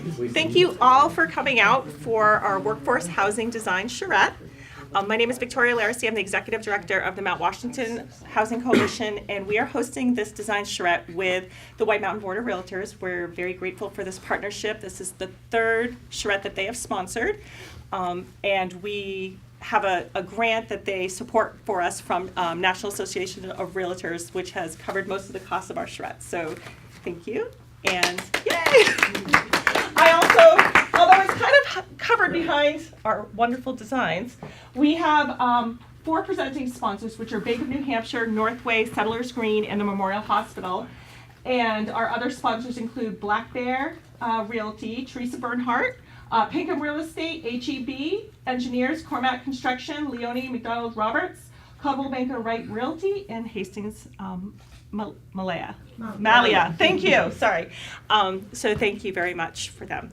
Thank you all for coming out for our Workforce Housing Design Charrette. My name is Victoria Laracy. I'm the Executive Director of the Mount Washington Housing Coalition, and we are hosting this Design Charrette with the White Mountain Board of Realtors. We're very grateful for this partnership. This is the third Charrette that they have sponsored, and we have a grant that they support for us from National Association of Realtors, which has covered most of the costs of our Charrette. So thank you, and yay! I also, although it's kind of covered behind our wonderful designs, we have 4 presenting sponsors, which are Bank of New Hampshire, Northway, Settlers Green, and the Memorial Hospital. And our other sponsors include Black Bear Realty, Teresa Bernhardt, Pinkham Real Estate, HEB, Engineers, Cormac Construction, Leone McDonald Roberts, Coldwell Banker Wright Realty, and Hastings Malia. Thank you. Sorry. So thank you very much for them.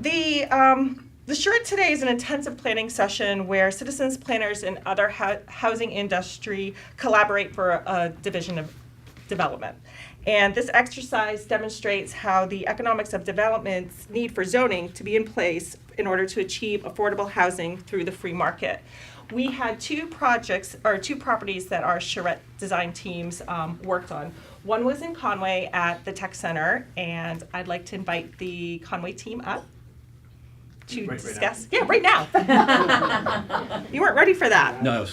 The Charrette today is an intensive planning session where citizens, planners, and other housing industry collaborate for a division of development. And this exercise demonstrates how the economics of development's need for zoning to be in place in order to achieve affordable housing through the free market. We had 2 properties that our Charrette design teams worked on. One was in Conway at the Tech Center, and I'd like to invite the Conway team up to discuss. Right now. You weren't ready for that. No,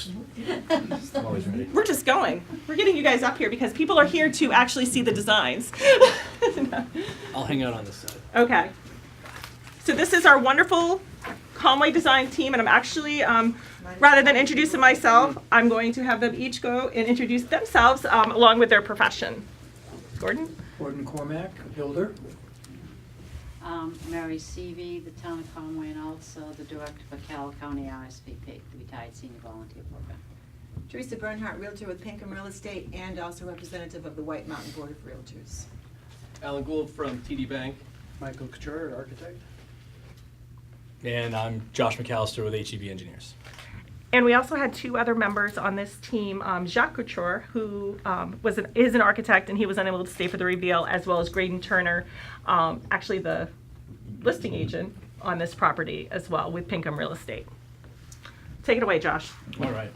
I'm always ready. We're just going. We're getting you guys up here because people are here to actually see the designs. I'll hang out on this side. Okay. So this is our wonderful Conway design team, and I'm actually, rather than introducing myself, I'm going to have them each go and introduce themselves along with their profession. Gordon? Gordon Cormac, builder. Mary Seavey, the town of Conway, and also the director for Carroll County RSVP, the Retired Senior Volunteer Program. Teresa Bernhardt, realtor with Pinkham Real Estate and also representative of the White Mountain Board of Realtors. Alan Gould from TD Bank. Michael Charrette, architect. And I'm Josh McAllister with HEB Engineers. And we also had 2 other members on this team, Jacques Couture, who is an architect, and he was unable to stay for the reveal, as well as Graydon Turner, actually the listing agent on this property as well with Pinkham Real Estate. Take it away, Josh. All right.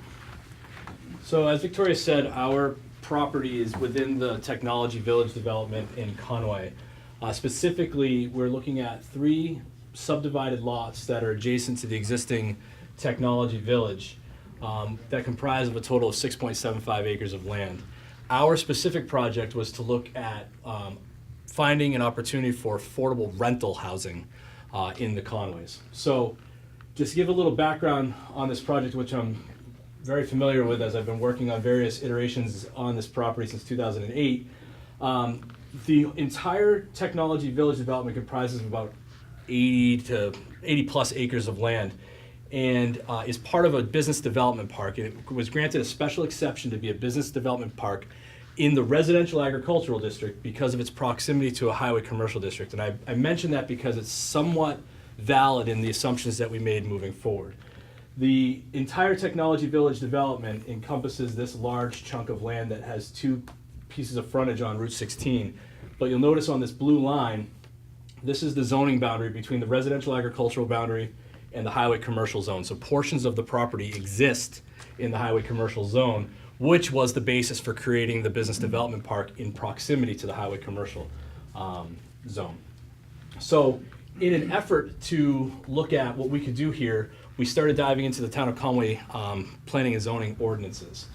So as Victoria said, our property is within the Technology Village development in Conway. Specifically, we're looking at 3 subdivided lots that are adjacent to the existing Technology Village that comprise of a total of 6.75 acres of land. Our specific project was to look at finding an opportunity for affordable rental housing in the Conways. So just to give a little background on this project, which I'm very familiar with as I've been working on various iterations on this property since 2008. The entire Technology Village development comprises of about 80 plus acres of land, and is part of a business development park. And it was granted a special exception to be a business development park in the residential agricultural district because of its proximity to a highway commercial district. And I mention that because it's somewhat valid in the assumptions that we made moving forward. The entire Technology Village development encompasses this large chunk of land that has 2 pieces of frontage on Route 16. But you'll notice on this blue line, this is the zoning boundary between the residential agricultural boundary and the highway commercial zone. So portions of the property exist in the highway commercial zone, which was the basis for creating the business development park in proximity to the highway commercial zone. So in an effort to look at what we could do here, we started diving into the town of Conway planning and zoning ordinances.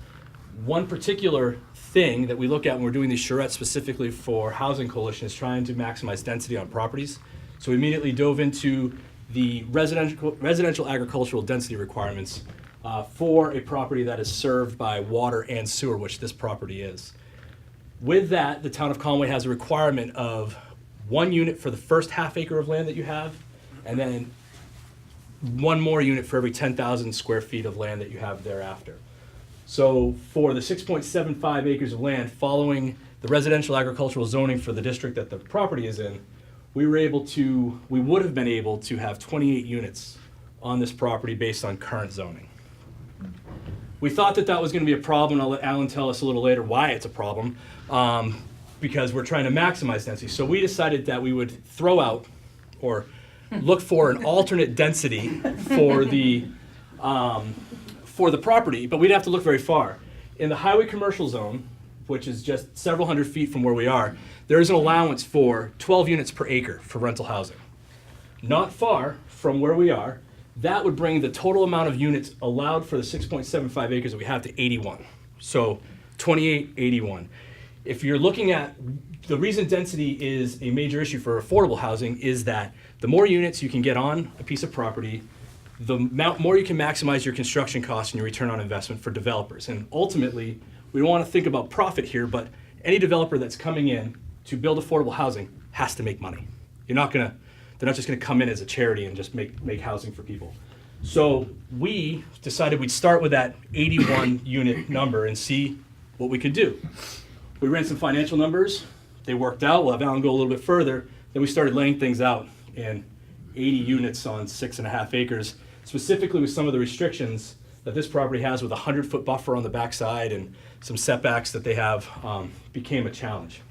One particular thing that we look at when we're doing these charrettes specifically for Housing Coalition is trying to maximize density on properties. So we immediately dove into the residential agricultural density requirements for a property that is served by water and sewer, which this property is. With that, the town of Conway has a requirement of 1 unit for the first half acre of land that you have, and then 1 more unit for every 10,000 square feet of land that you have thereafter. So for the 6.75 acres of land following the residential agricultural zoning for the district that the property is in, we would have been able to have 28 units on this property based on current zoning. We thought that that was going to be a problem, and I'll let Alan tell us a little later why it's a problem. because we're trying to maximize density. So we decided that we would throw out or look for an alternate density for the property, but we'd have to look very far. In the highway commercial zone, which is just several hundred feet from where we are, there is an allowance for 12 units per acre for rental housing. Not far from where we are, that would bring the total amount of units allowed for the 6.75 acres that we have to 81. So 28, 81. If you're looking at, the reason density is a major issue for affordable housing is that the more units you can get on a piece of property, the more you can maximize your construction costs and your return on investment for developers. And ultimately, we don't want to think about profit here, but any developer that's coming in to build affordable housing has to make money. They're not just gonna come in as a charity and just make housing for people. So we decided we'd start with that 81 unit number and see what we could do. We ran some financial numbers, they worked out. We'll have Alan go a little bit further. Then we started laying things out in 80 units on 6.5 acres, specifically with some of the restrictions that this property has with a 100-foot buffer on the backside and some setbacks that they have became a challenge.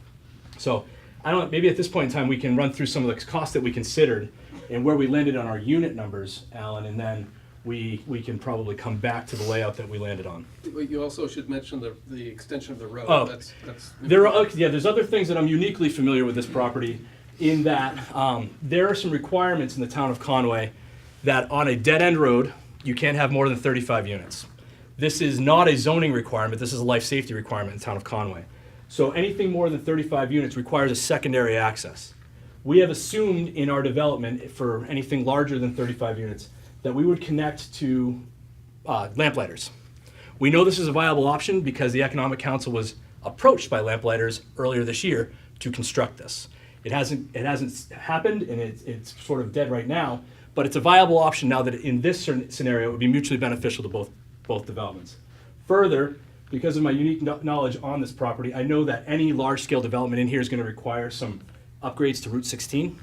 So maybe at this point in time we can run through some of the costs that we considered and where we landed on our unit numbers, Alan, and then we can probably come back to the layout that we landed on. You also should mention the extension of the road. Oh, That's there's other things that I'm uniquely familiar with this property in that there are some requirements in the town of Conway that on a dead-end road, you can't have more than 35 units. This is not a zoning requirement, this is a life safety requirement in the town of Conway. So anything more than 35 units requires a secondary access. We have assumed in our development for anything larger than 35 units that we would connect to lamplighters. We know this is a viable option because the Economic Council was approached by lamplighters earlier this year to construct this. It hasn't happened and it's sort of dead right now, but it's a viable option now that in this scenario it would be mutually beneficial to both developments. Further, because of my unique knowledge on this property, I know that any large-scale development in here is going to require some upgrades to Route 16.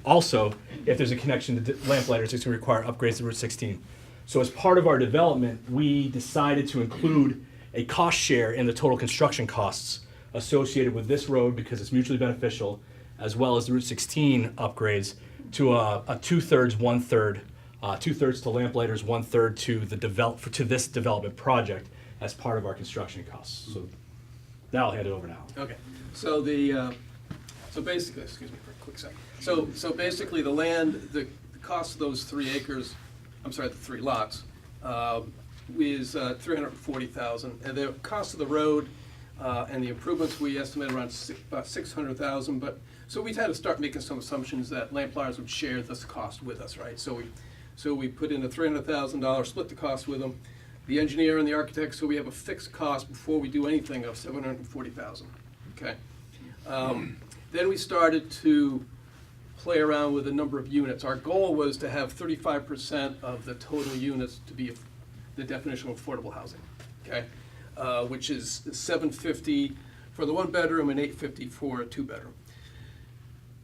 Also, if there's a connection to lamplighters, it's going to require upgrades to Route 16. So as part of our development, we decided to include a cost share in the total construction costs associated with this road because it's mutually beneficial, as well as the Route 16 upgrades to a two-thirds, one-third, two-thirds to lamplighters, one-third to this development project as part of our construction costs. So now I'll hand it over now. Okay. So so basically, excuse me for a quick second. So basically, the land, the cost of those 3 acres, I'm sorry, the 3 lots, is $340,000, and the cost of the road and the improvements we estimate around about $600,000. But so we had to start making some assumptions that lamplighters would share this cost with us, right? So we put in a $300,000, split the cost with them. The engineer and the architect, so we have a fixed cost before we do anything of $740,000. Okay. Then we started to play around with the number of units. Our goal was to have 35% of the total units to be the definition of affordable housing. Okay, which is 750 for the 1-bedroom and 850 for a 2-bedroom.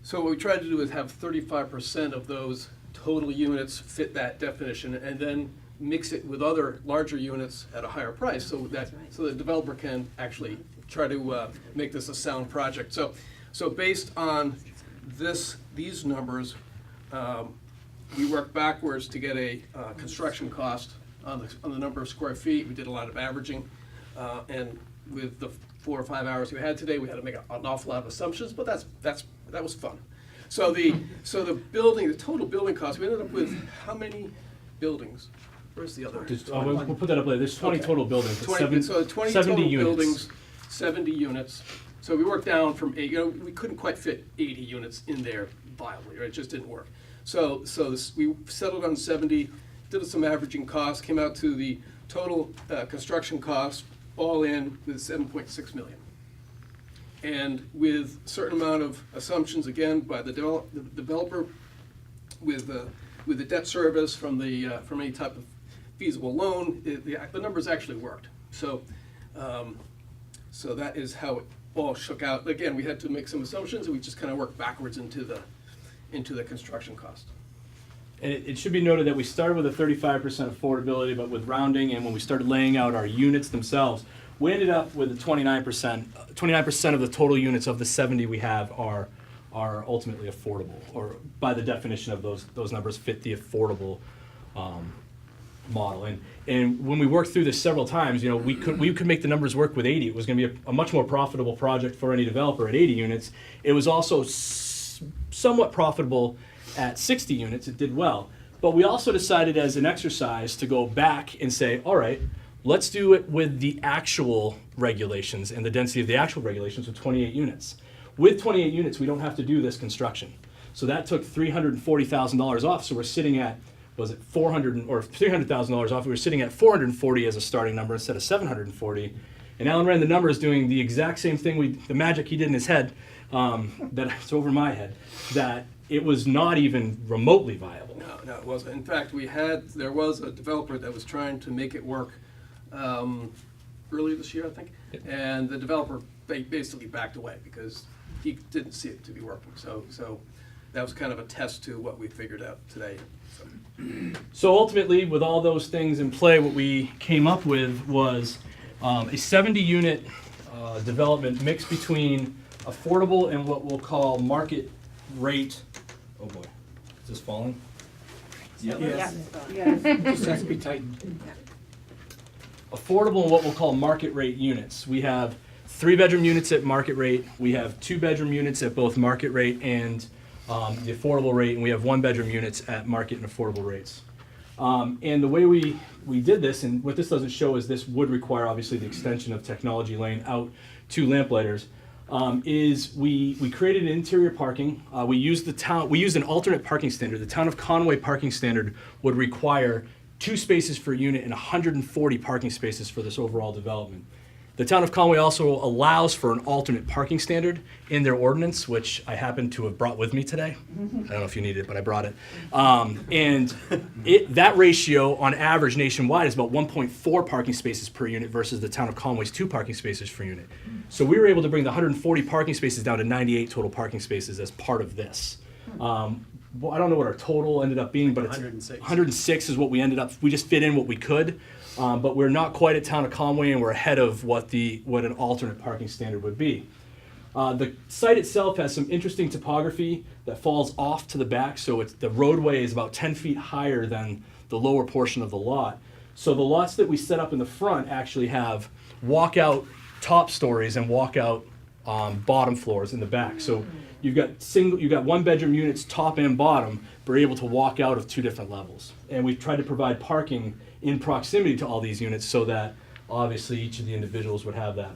So what we tried to do is have 35% of those total units fit that definition, and then mix it with other larger units at a higher price, so the developer can actually try to make this a sound project. So based on these numbers, we worked backwards to get a construction cost on the number of square feet. We did a lot of averaging, and with the 4 or 5 hours we had today, we had to make an awful lot of assumptions, but that was fun. So the total building cost, we ended up with how many buildings? Where's the other? We'll put that up later. There's 20 total buildings. 20 70 total units. buildings, 70 units. So we worked down from 8. We couldn't quite fit 80 units in there viably, right? It just didn't work. So we settled on 70, did some averaging costs, came out to the total construction cost, all in with 7.6 million. And with a certain amount of assumptions, again, by the developer, with the debt service from any type of feasible loan, the numbers actually worked. So that is how it all shook out. Again, we had to make some assumptions, and we just kind of worked backwards into the construction cost. And it should be noted that we started with a 35% affordability, but with rounding, and when we started laying out our units themselves, we ended up with a 29%. 29% of the total units of the 70 we have are ultimately affordable, or by the definition of those numbers fit the affordable model. And when we worked through this several times, you know, we could make the numbers work with 80. It was going to be a much more profitable project for any developer at 80 units. It was also somewhat profitable at 60 units. It did well. But we also decided as an exercise to go back and say, all right, let's do it with the actual regulations and the density of the actual regulations with 28 units. With 28 units, we don't have to do this construction. So that took $340,000 off. So we're sitting at, was it $300,000 off? We were sitting at 440 as a starting number instead of 740. And Alan ran the numbers doing the exact same thing, the magic he did in his head, that's over my head, that it was not even remotely viable. No, it wasn't. In fact, there was a developer that was trying to make it work earlier this year, I think, and the developer basically backed away because he didn't see it to be working. So that was kind of a test to what we figured out today. So ultimately, with all those things in play, what we came up with was a 70-unit development mixed between affordable and what we'll call market rate. Oh boy, is this falling? Yes. Yeah. Just has to be tightened. Affordable and what we'll call market rate units. We have 3-bedroom units at market rate. We have 2-bedroom units at both market rate and the affordable rate, and we have 1-bedroom units at market and affordable rates. And the way we did this, and what this doesn't show is this would require obviously the extension of Technology Lane out to Lamplighters, is we created an interior parking. We used an alternate parking standard. The town of Conway parking standard would require 2 spaces per unit and 140 parking spaces for this overall development. The town of Conway also allows for an alternate parking standard in their ordinance, which I happen to have brought with me today. I don't know if you need it, but I brought it. And that ratio on average nationwide is about 1.4 parking spaces per unit versus the town of Conway's 2 parking spaces per unit. So we were able to bring the 140 parking spaces down to 98 total parking spaces as part of this. Well, I don't know what our total ended up being, but it's 106 is what we ended up. We just fit in what we could. But we're not quite at town of Conway, and we're ahead of what an alternate parking standard would be. The site itself has some interesting topography that falls off to the back, so the roadway is about 10 feet higher than the lower portion of the lot. So the lots that we set up in the front actually have walkout top stories and walkout bottom floors in the back. So you've got 1-bedroom units top and bottom, but you're able to walk out of 2 different levels. And we've tried to provide parking in proximity to all these units so that obviously each of the individuals would have that.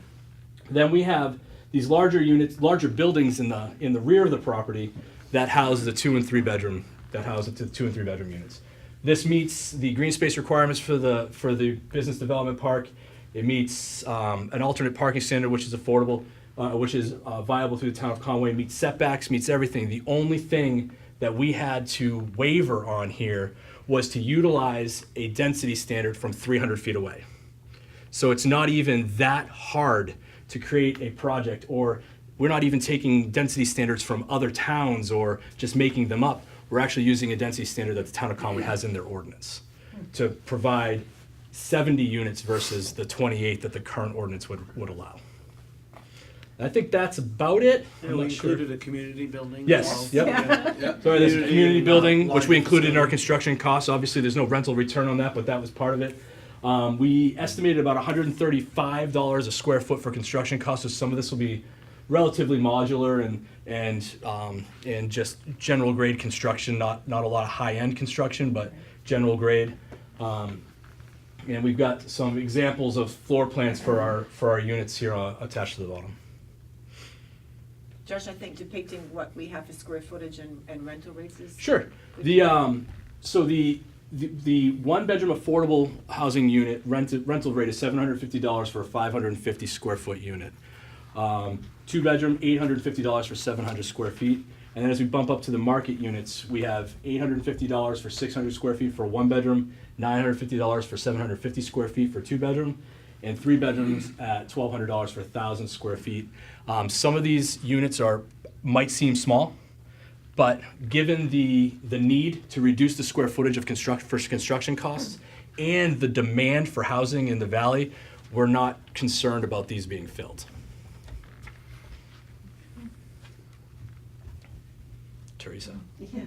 Then we have these larger units, larger buildings in the rear of the property that house the 2 and 3 bedroom, units. This meets the green space requirements for the business development park. It meets an alternate parking standard, which is affordable, which is viable through the town of Conway, meets setbacks, meets everything. The only thing that we had to waiver on here was to utilize a density standard from 300 feet away. So it's not even that hard to create a project, or we're not even taking density standards from other towns or just making them up. We're actually using a density standard that the town of Conway has in their ordinance to provide 70 units versus the 28 that the current ordinance would allow. I think that's about it. And we included a community building. Yes, yep. Yeah. So there's a community building, which we larger included in our facility. construction costs. Obviously, there's no rental return on that, but that was part of it. We estimated about $135 a square foot for construction costs, so some of this will be relatively modular and just general grade construction, not a lot of high-end construction, but general grade. And we've got some examples of floor plans for our units here attached to the bottom. Josh, I think depicting what we have for square footage and rental rates is. Sure. The 1-bedroom affordable housing unit rental rate is $750 for a 550 square foot unit. 2-bedroom, $850 for 700 square feet. And then as we bump up to the market units, we have $850 for 600 square feet for a 1-bedroom, $950 for 750 square feet for 2-bedroom, and 3 bedrooms at $1,200 for 1,000 square feet. Some of these units might seem small, but given the need to reduce the square footage of construction costs and the demand for housing in the valley, we're not concerned about these being filled. Teresa? Yes.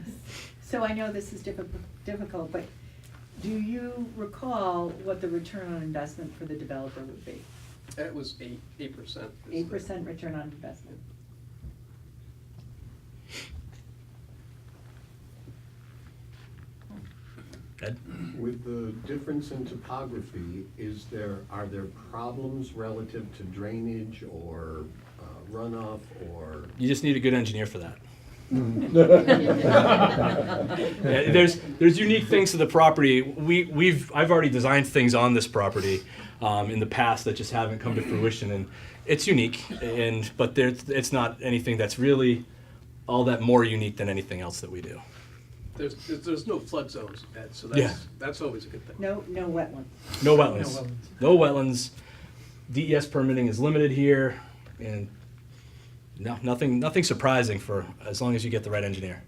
So I know this is difficult, but do you recall what the return on investment for the developer would be? That was 8%. 8% return on investment. Ed? With the difference in topography, are there problems relative to drainage or runoff or? You just need a good engineer for that. Yeah, there's unique things to the property. I've already designed things on this property in the past that just haven't come to fruition, and it's unique. But it's not anything that's really all that more unique than anything else that we do. There's no flood zones, Ed, so Yeah. that's always a good thing. No wetland. No wetlands. No wetlands. DES permitting is limited here, and no, nothing surprising for as long as you get the right engineer.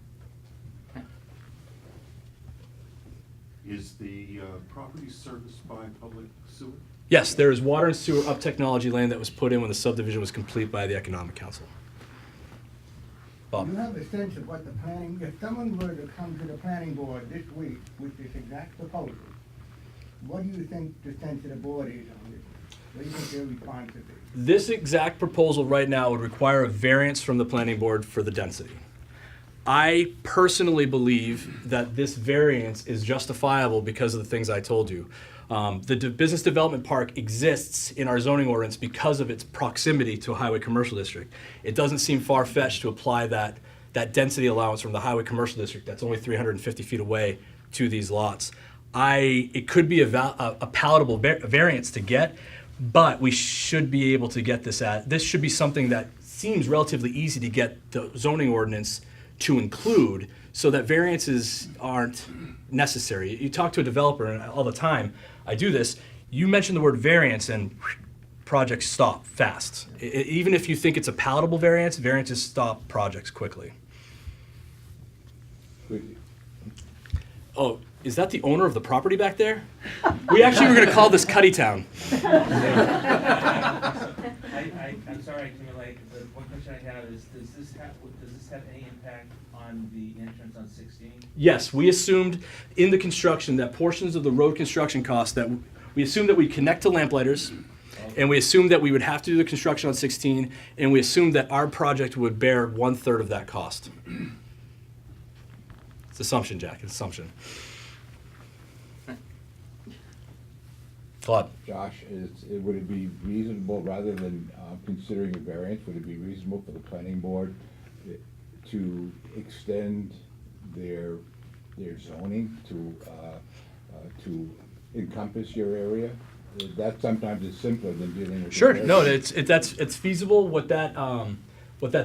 Is the property serviced by public sewer? Yes, there is water and sewer up technology lane that was put in when the subdivision was complete by the Economic Council. Bob? You have a sense of what the planning, if someone were to come to the planning board this week with this exact proposal, what do you think the sense of the board is on this? What do you think their response would be? This exact proposal right now would require a variance from the planning board for the density. I personally believe that this variance is justifiable because of the things I told you. The business development park exists in our zoning ordinance because of its proximity to a highway commercial district. It doesn't seem far-fetched to apply that density allowance from the highway commercial district that's only 350 feet away to these lots. It could be a palatable variance to get, but we should be able to get this should be something that seems relatively easy to get the zoning ordinance to include so that variances aren't necessary. You talk to a developer all the time, I do this, you mention the word variance and projects stop fast. Even if you think it's a palatable variance, variances stop projects quickly. Oh, is that the owner of the property back there? We actually were gonna call this Cuddy Town. I'm sorry I can relate, but one question I have is, does this have any impact on the entrance on 16? Yes, we assumed in the construction that portions of the road construction costs that we assumed that we'd connect to lamplighters, and we assumed that we would have to do the construction on 16, and we assumed that our project would bear 1/3 of that cost. It's assumption, Jack, it's assumption. Claude? Josh, would it be reasonable, rather than considering a variance, would it be reasonable for the planning board to extend their zoning to encompass your area? That sometimes is simpler than dealing with. Sure, no, it's feasible. What that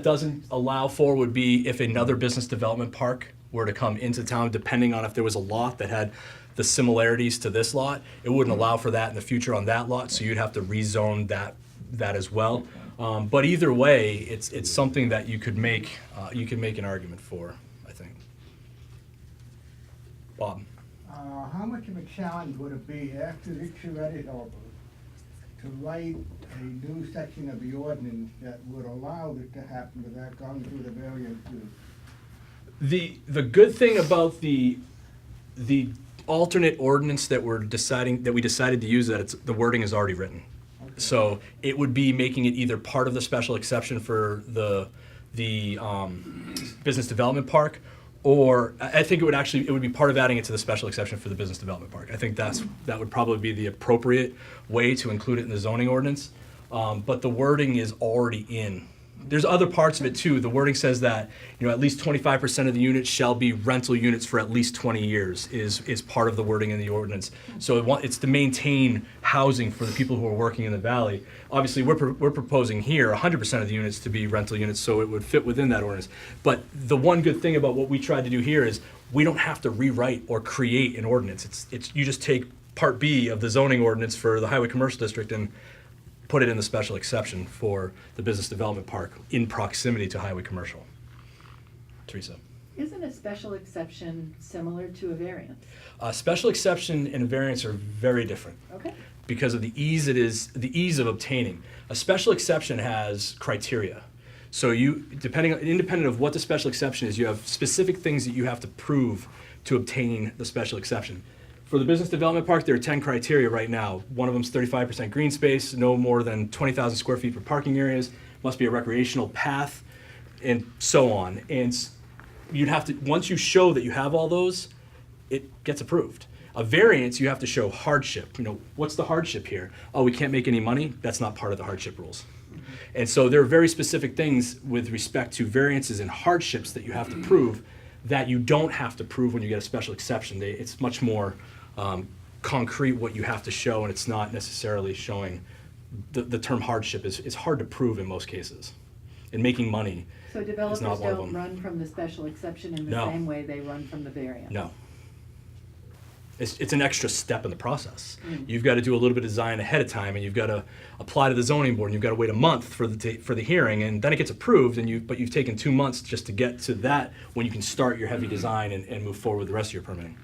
doesn't allow for would be if another business development park were to come into town, depending on if there was a lot that had the similarities to this lot, it wouldn't allow for that in the future on that lot, so you'd have to rezone that as well. But either way, it's something that you could make an argument for, I think. Bob? How much of a challenge would it be after this Charrette is over to write a new section of the ordinance that would allow this to happen without going through the variance route? The good thing about the alternate ordinance that we decided to use, that the wording is already written. Okay. So it would be making it either part of the special exception for the business development park, or I think it would be part of adding it to the special exception for the business development park. I think that would probably be the appropriate way to include it in the zoning ordinance. But the wording is already in. There's other parts of it too. The wording says that at least 25% of the units shall be rental units for at least 20 years is part of the wording in the ordinance. So it's to maintain housing for the people who are working in the valley. Obviously, we're proposing here 100% of the units to be rental units, so it would fit within that ordinance. But the one good thing about what we tried to do here is we don't have to rewrite or create an ordinance. It's you just take Part B of the zoning ordinance for the highway commercial district and put it in the special exception for the business development park in proximity to highway commercial. Teresa? Isn't a special exception similar to a variance? A special exception and a variance are very different Okay. because of the ease of obtaining. A special exception has criteria. So independent of what the special exception is, you have specific things that you have to prove to obtain the special exception. For the business development park, there are 10 criteria right now. One of them is 35% green space, no more than 20,000 square feet for parking areas, must be a recreational path, and so on. And you'd have to, once you show that you have all those, it gets approved. A variance, you have to show hardship. What's the hardship here? Oh, we can't make any money? That's not part of the hardship rules. And so there are very specific things with respect to variances and hardships that you have to prove that you don't have to prove when you get a special exception. It's much more concrete what you have to show, and it's not necessarily showing. The term hardship is hard to prove in most cases. And making money So is developers not one of don't them. run from the special exception in the No. same way they run from the variance? No. It's an extra step in the process. Mm. You've got to do a little bit of design ahead of time, and you've got to apply to the zoning board, and you've got to wait a month for the hearing, and then it gets approved, but you've taken 2 months just to get to that when you can start your heavy design and move forward with the rest of your permitting.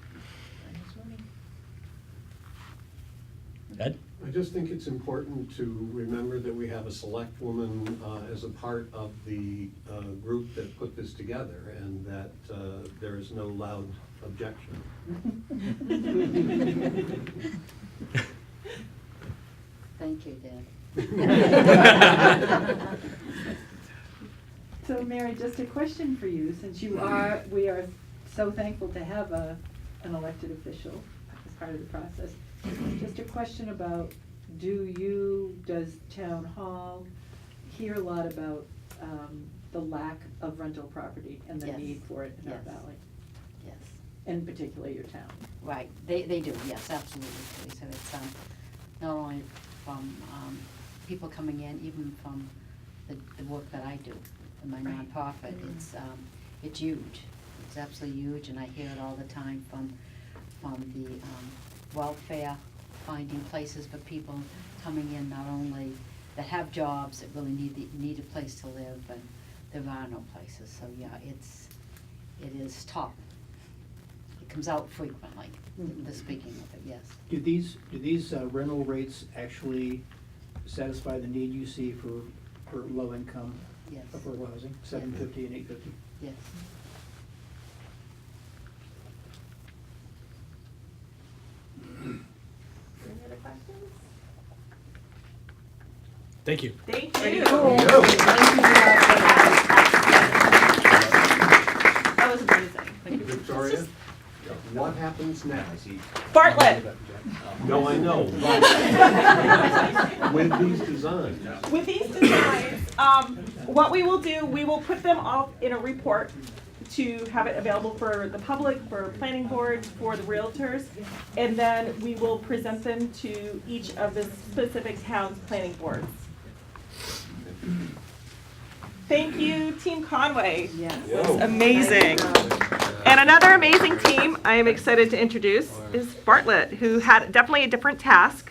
Ed? I just think it's important to remember that we have a select woman as a part of the group that put this together, and that there is no loud objection. Thank you, Deb. So Mary, just a question for you, since we are so thankful to have an elected official as part of the process. Just a question about, does town hall hear a lot about the lack of rental property and the Yes. need for it in our Yes. valley, Yes, in particular your town? right, they do, yes, absolutely. So it's not only from people coming in, even from the work that I do in my Right. nonprofit, it's huge. It's absolutely huge, and I hear it all the time from the welfare, finding places for people coming in, not only that have jobs that really need a place to live, but there are no places. So yeah, it is tough. It comes out frequently, the speaking of it, yes. Do these rental rates actually satisfy the need you see for low income Yes. affordable housing, $750 and $850? Yes. Any other questions? Thank you. Thank Very you. cool. That was amazing. Victoria, what happens next? Bartlett, No, I know, but with these designs. with these designs, what we will do, we will put them all in a report to have it available for the public, for planning boards, for the realtors, and then we will present them to each of the specific towns' planning boards. Thank you, Team Conway. Yes. It was amazing. And another amazing team I am excited to introduce is Bartlett, who had definitely a different task.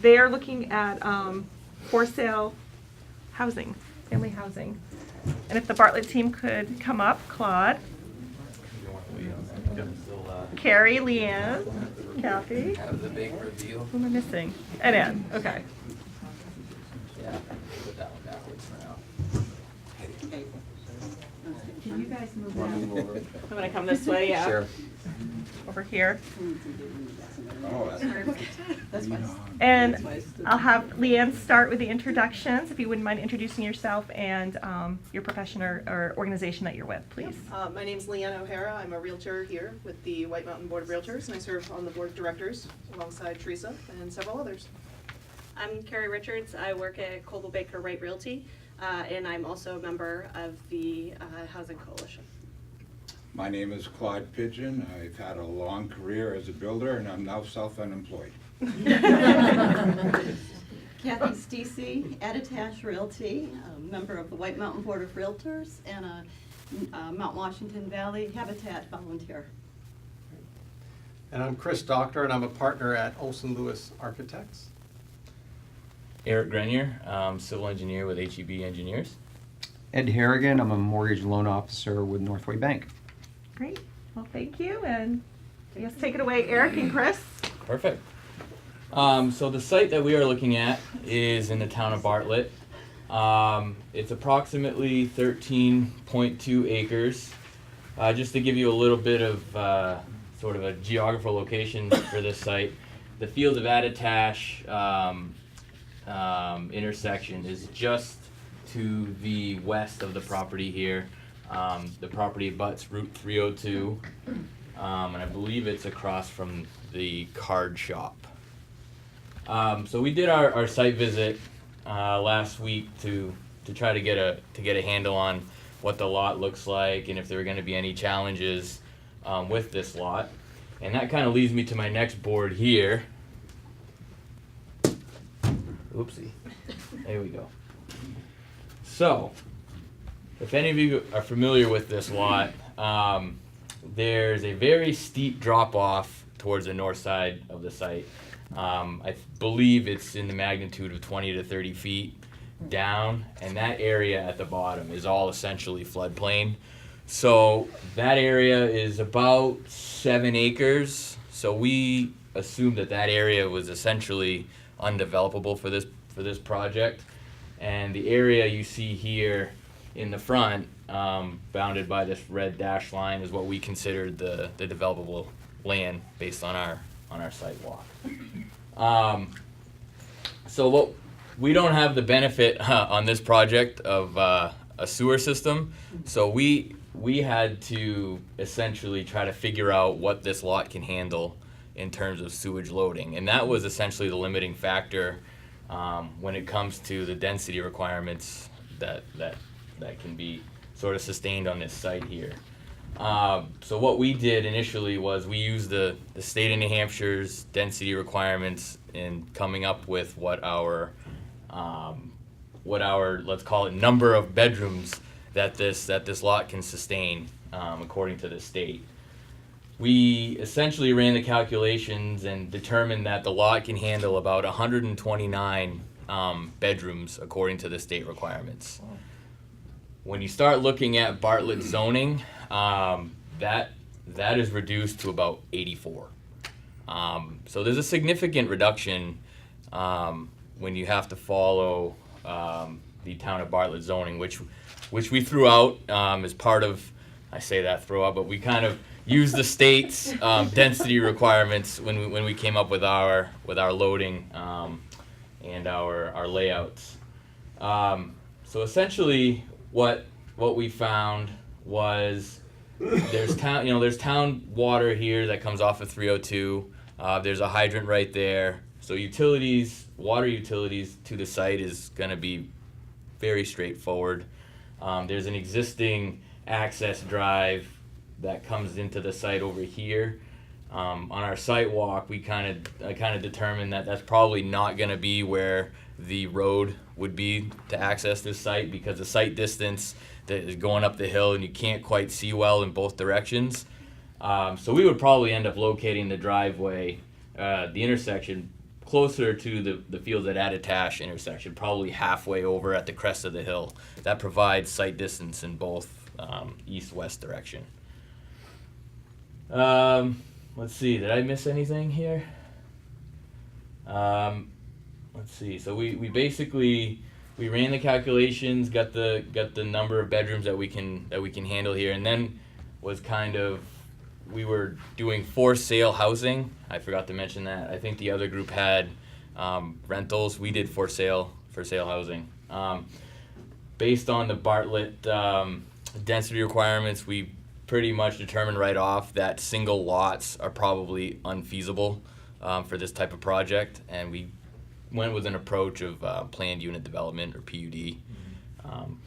They're looking at for sale housing, family housing. And if the Bartlett team could come up, Claude, Carrie, Leanne, Kathy. The big reveal. Who am I missing? And Ann, okay. Yeah, put that one backwards for now. Can you guys move down? I'm gonna come this way, yeah. Sure. Over here. Oh, that's fine. And I'll have Leanne start with the introductions, if you wouldn't mind introducing yourself and your profession or organization that you're with, please. My name's Leanne O'Hara. I'm a realtor here with the White Mountain Board of Realtors, and I serve on the board of directors alongside Teresa and several others. I'm Carrie Richards. I work at Coldwell Baker Wright Realty, and I'm also a member of the Housing Coalition. My name is Claude Pigeon. I've had a long career as a builder, and I'm now self-unemployed. Kathy Stacey, Attitash Realty, a member of the White Mountain Board of Realtors, and a Mount Washington Valley Habitat volunteer. And I'm Chris Doctor, and I'm a partner at Olson Lewis Architects. Eric Grenier, civil engineer with HEB Engineers. Ed Harrigan, I'm a mortgage loan officer with Northway Bank. Great. Well, thank you, and I guess take it away, Eric and Chris. Perfect. So the site that we are looking at is in the town of Bartlett. It's approximately 13.2 acres. Just to give you a little bit of sort of a geographical location for this site, the Fields of Attitash intersection is just to the west of the property here. The property abuts Route 302, and I believe it's across from the card shop. So we did our site visit last week to try to get a handle on what the lot looks like and if there are going to be any challenges with this lot. And that kind of leads me to my next board here. Oopsie. There we go. So, if any of you are familiar with this lot, there's a very steep drop off towards the north side of the site. I believe it's in the magnitude of 20 to 30 feet down, and that area at the bottom is all essentially floodplain. So that area is about 7 acres. So we assumed that area was essentially undevelopable for this project. And the area you see here in the front, bounded by this red dashed line, is what we considered the developable land based on our site walk. So we don't have the benefit on this project of a sewer system, so we had to essentially try to figure out what this lot can handle in terms of sewage loading, and that was essentially the limiting factor when it comes to the density requirements that can be sort of sustained on this site here. So what we did initially was we used the state of New Hampshire's density requirements in coming up with what our let's call it number of bedrooms that this lot can sustain according to the state. We essentially ran the calculations and determined that the lot can handle about 129 bedrooms according to the state requirements. When you start looking at Bartlett zoning, that is reduced to about 84. So there's a significant reduction when you have to follow the town of Bartlett zoning, which we threw out as part of, I say that throw out, but we kind of used the state's density requirements when we came up with our loading and our layouts. So essentially, what we found was there's town water here that comes off of 302. There's a hydrant right there. So water utilities to the site is going to be very straightforward. There's an existing access drive that comes into the site over here. On our site walk, I kind of determined that that's probably not going to be where the road would be to access this site, because the site distance that is going up the hill and you can't quite see well in both directions. So we would probably end up locating the driveway, the intersection, closer to the Fields at Attitash intersection, probably halfway over at the crest of the hill. That provides sight distance in both east-west direction. Let's see, did I miss anything here? Let's see, so we basically ran the calculations, got the number of bedrooms that we can handle here, and then was we were doing for sale housing. I forgot to mention that. I think the other group had rentals. We did for sale housing. Based on the Bartlett density requirements, we pretty much determined right off that single lots are probably unfeasible for this type of project, and we went with an approach of planned unit development, or PUD,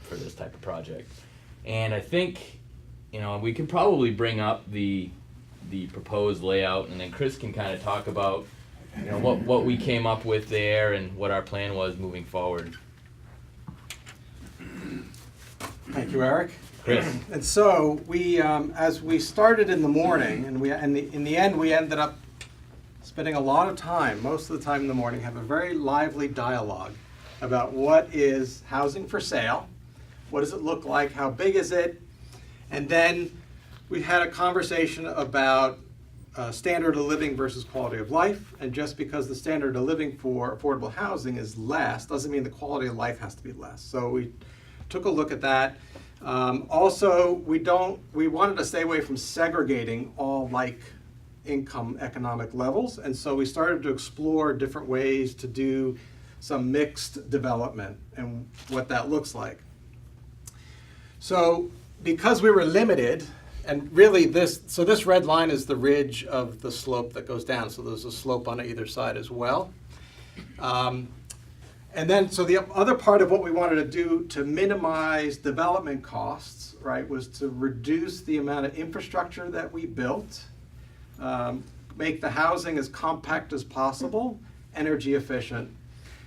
for this type of project. And I think, we could probably bring up the proposed layout, and then Chris can kind of talk about, what we came up with there and what our plan was moving forward. Thank you, Eric. Chris. And so we, as we started in the morning, and in the end we ended up spending a lot of time, most of the time in the morning, have a very lively dialogue about what is housing for sale, What does it look like? How big is it? And then we had a conversation about standard of living versus quality of life. And just because the standard of living for affordable housing is less, doesn't mean the quality of life has to be less. So we took a look at that. Also, we wanted to stay away from segregating all like income economic levels. And so we started to explore different ways to do some mixed development and what that looks like. So because we were limited, and really this red line is the ridge of the slope that goes down. So there's a slope on either side as well. And then, so the other part of what we wanted to do to minimize development costs, right, was to reduce the amount of infrastructure that we built, make the housing as compact as possible, energy efficient.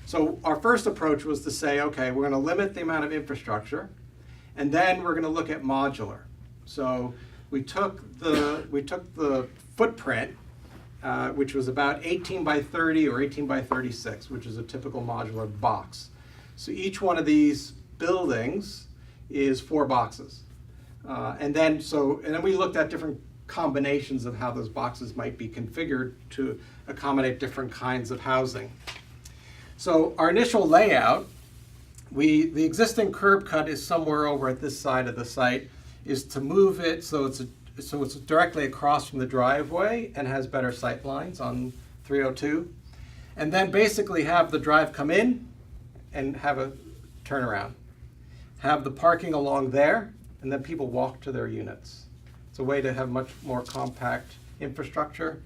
So our first approach was to say, okay, we're going to limit the amount of infrastructure, and then we're going to look at modular. So we took the footprint, which was about 18 by 30 or 18 by 36, which is a typical modular box. So each one of these buildings is 4 boxes. And then we looked at different combinations of how those boxes might be configured to accommodate different kinds of housing. So our initial layout, the existing curb cut is somewhere over at this side of the site, is to move it so it's directly across from the driveway and has better sight lines on 302. And then basically have the drive come in and have a turnaround. Have the parking along there, and then people walk to their units. It's a way to have much more compact infrastructure.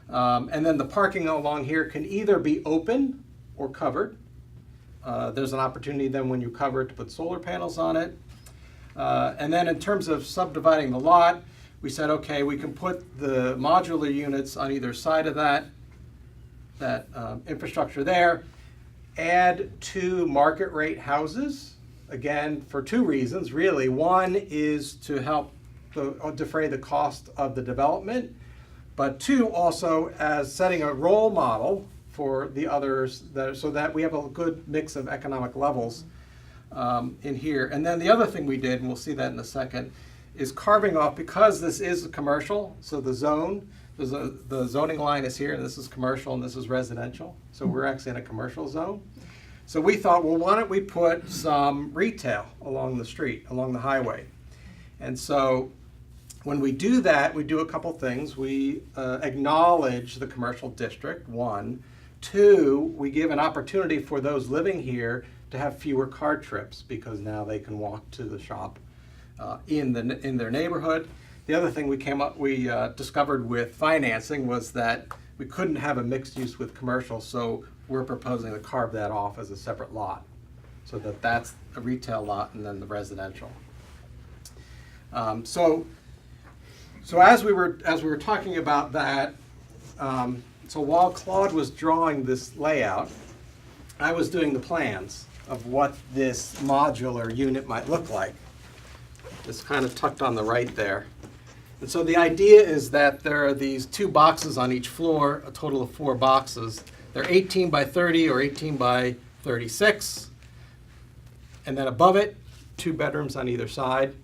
And then the parking along here can either be open or covered. There's an opportunity then when you cover it to put solar panels on it. And then in terms of subdividing the lot, we said, okay, we can put the modular units on either side of that infrastructure there, add 2 market rate houses, again, for 2 reasons, really. One is to help defray the cost of the development, but 2, also as setting a role model for the others, so that we have a good mix of economic levels in here. And then the other thing we did, and we'll see that in a second, is carving off, because this is a commercial, so the zoning line is here, and this is commercial, and this is residential. So we're actually in a commercial zone. So we thought, well, why don't we put some retail along the street, along the highway? And so when we do that, we do a couple things. We acknowledge the commercial district, 1. 2, we give an opportunity for those living here to have fewer car trips, because now they can walk to the shop in their neighborhood. The other thing we discovered with financing was that we couldn't have a mixed use with commercial, so we're proposing to carve that off as a separate lot, so that's a retail lot and then the residential. So as we were talking about that, so while Claude was drawing this layout, I was doing the plans of what this modular unit might look like. It's kind of tucked on the right there. And so the idea is that there are these 2 boxes on each floor, a total of 4 boxes. They're 18 by 30 or 18 by 36. And then above it, 2 bedrooms on either side.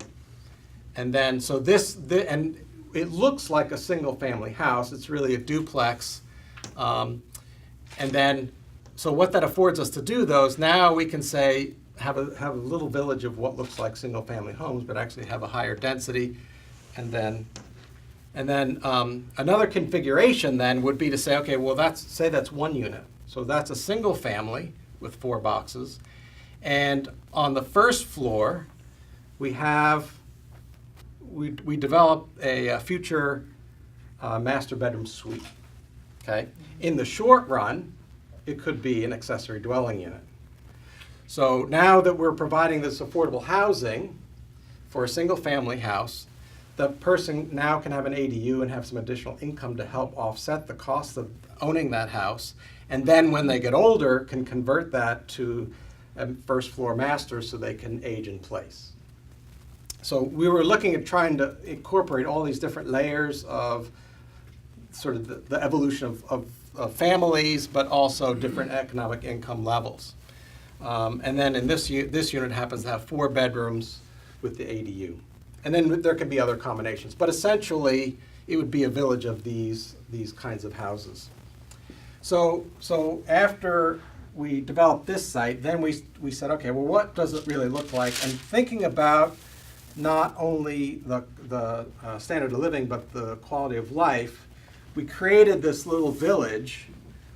And then, and it looks like a single family house. It's really a duplex. And then, so what that affords us to do, though, is now we can say, have a little village of what looks like single family homes, but actually have a higher density. And then another configuration then would be to say, okay, well, that's 1 unit. So that's a single family with 4 boxes. And on the first floor, we develop a future master bedroom suite. Okay? In the short run, it could be an accessory dwelling unit. So now that we're providing this affordable housing for a single family house, the person now can have an ADU and have some additional income to help offset the cost of owning that house. And then when they get older, can convert that to a first floor master so they can age in place. So we were looking at trying to incorporate all these different layers of sort of the evolution of families, but also different economic income levels. And then in this unit happens to have 4 bedrooms with the ADU. And then there could be other combinations. But essentially, it would be a village of these kinds of houses. So after we developed this site, then we said, okay, well, what does it really look like? And thinking about not only the standard of living, but the quality of life, we created this little village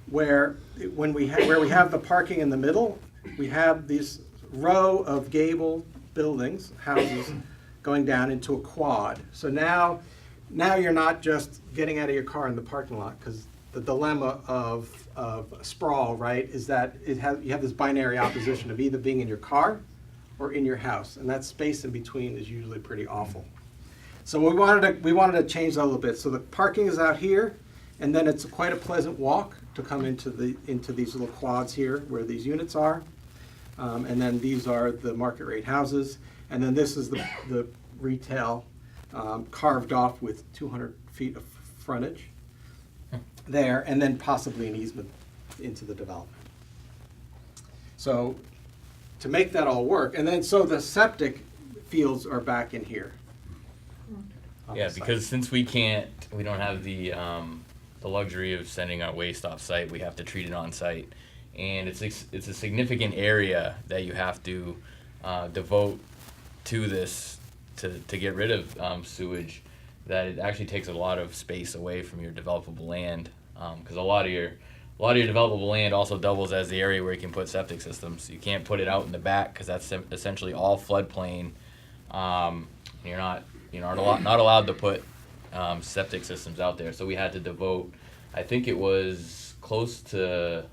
where we have the parking in the middle, we have these row of gable buildings, houses, going down into a quad. So now you're not just getting out of your car in the parking lot, because the dilemma of sprawl, right, is that you have this binary opposition of either being in your car or in your house, and that space in between is usually pretty awful. So we wanted to change that a little bit. So the parking is out here, and then it's quite a pleasant walk to come into these little quads here where these units are, and then these are the market rate houses, and then this is the retail carved off with 200 feet of frontage there, and then possibly an easement into the development. So to make that all work, and then so the septic fields are back in here. Yeah, because since we don't have the luxury of sending our waste off site, we have to treat it on site, and it's a significant area that you have to devote to this to get rid of sewage. That it actually takes a lot of space away from your developable land, because a lot of your developable land also doubles as the area where you can put septic systems. You can't put it out in the back because that's essentially all floodplain. You're not allowed to put septic systems out there. So we had to devote, I think it was close to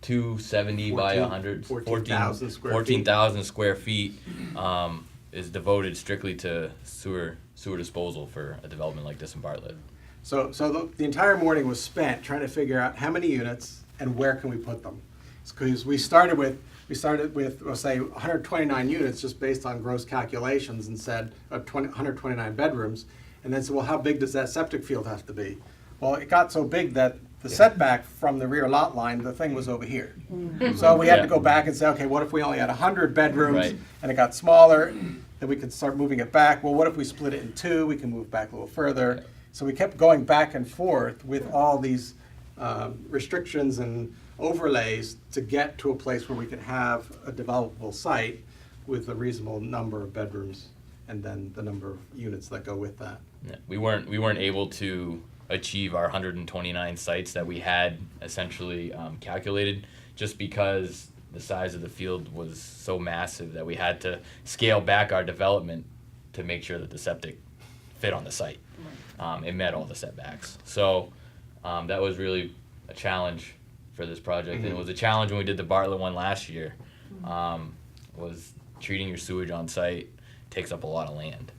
270 by 100, 14,000 square feet is devoted strictly to sewer disposal for a development like this in Bartlett. So the entire morning was spent trying to figure out how many units and where can we put them. Because we started with let's say 129 units just based on gross calculations, and said 129 bedrooms, and then said, well, how big does that septic field have to be? Well, it got so big that the setback from the rear lot line, the thing was over here. So we had to go back and say, okay, what if we only had 100 bedrooms and it got smaller? Then we could start moving it back. Well, what if we split it in 2? We can move back a little further. So we kept going back and forth with all these restrictions and overlays to get to a place where we could have a developable site with a reasonable number of bedrooms and then the number of units that go with that. Yeah, we weren't able to achieve our 129 sites that we had essentially calculated, just because the size of the field was so massive that we had to scale back our development to make sure that the septic fit on the site. It met all the setbacks. So that was really a challenge for this project. And it was a challenge when we did the Bartlett one last year, was treating your sewage on site takes up a lot of land.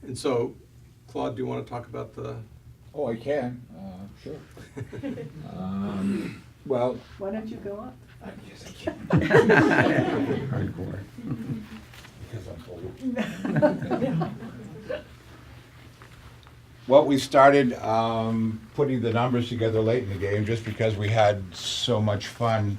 And so, Claude, do you want to talk about the... Oh, I can, sure. Well... Why don't you go up? Yes, I can. Hardcore. Because I'm old. Well, we started putting the numbers together late in the game just because we had so much fun